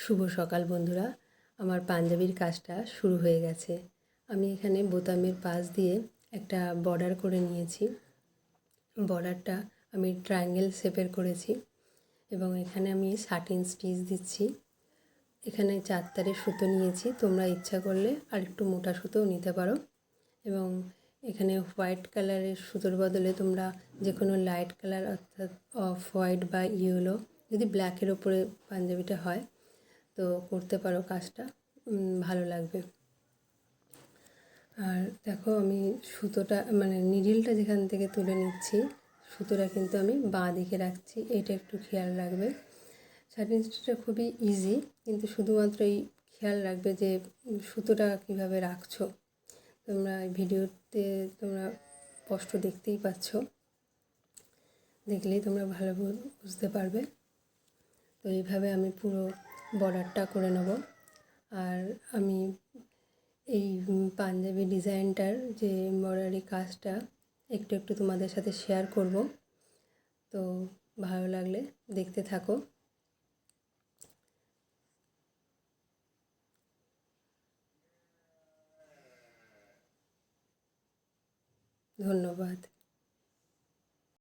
শুভ সকাল বন্ধুরা। আমার পাঞ্জাবির কাজটা শুরু হয়ে গেছে। আমি এখানে বোতামের পাশ দিয়ে একটা বর্ডার করে নিয়েছি। বর্ডারটা আমি ট্রায়াঙ্গেল শেপের করেছি এবং এখানে আমি সাটিন স্টিচ দিচ্ছি। এখানে 4 তারের সুতো নিয়েছি, তোমরা ইচ্ছা করলে আর একটু মোটা সুতোও নিতে পারো। এবং এখানে হোয়াইট কালারের সুতোর বদলে তোমরা যে কোনো লাইট কালার অর্থাৎ অফ হোয়াইট বা ইয়েলো, যদি ব্ল্যাকের ওপরে পাঞ্জাবিটা হয় তো করতে পারো, কাজটা ভালো লাগবে। আর দেখো আমি সুতোটা নিডিলটা যেখান থেকে তুলে নিচ্ছি, সুতোটা কিন্তু আমি বাঁ দিকে রাখছি, এটা একটু খেয়াল রাখবে। সাটিন স্টিচটা খুবই ইজি, কিন্তু শুধুমাত্র এই খেয়াল রাখবে যে সুতোটা কিভাবে রাখছো। তোমরা ভিডিওতে তোমরা স্পষ্ট দেখতেই পাচ্ছ, দেখলেই তোমরা ভালো বুঝতে পারবে। তো এইভাবে আমি পুরো বর্ডারটা করে নেব। আর আমি এই পাঞ্জাবি ডিজাইনটার যে এমব্রয়ডারি কাজটা একটু একটু তোমাদের সাথে শেয়ার করব। তো ভালো লাগলে দেখতে থাকো। ধন্যবাদ।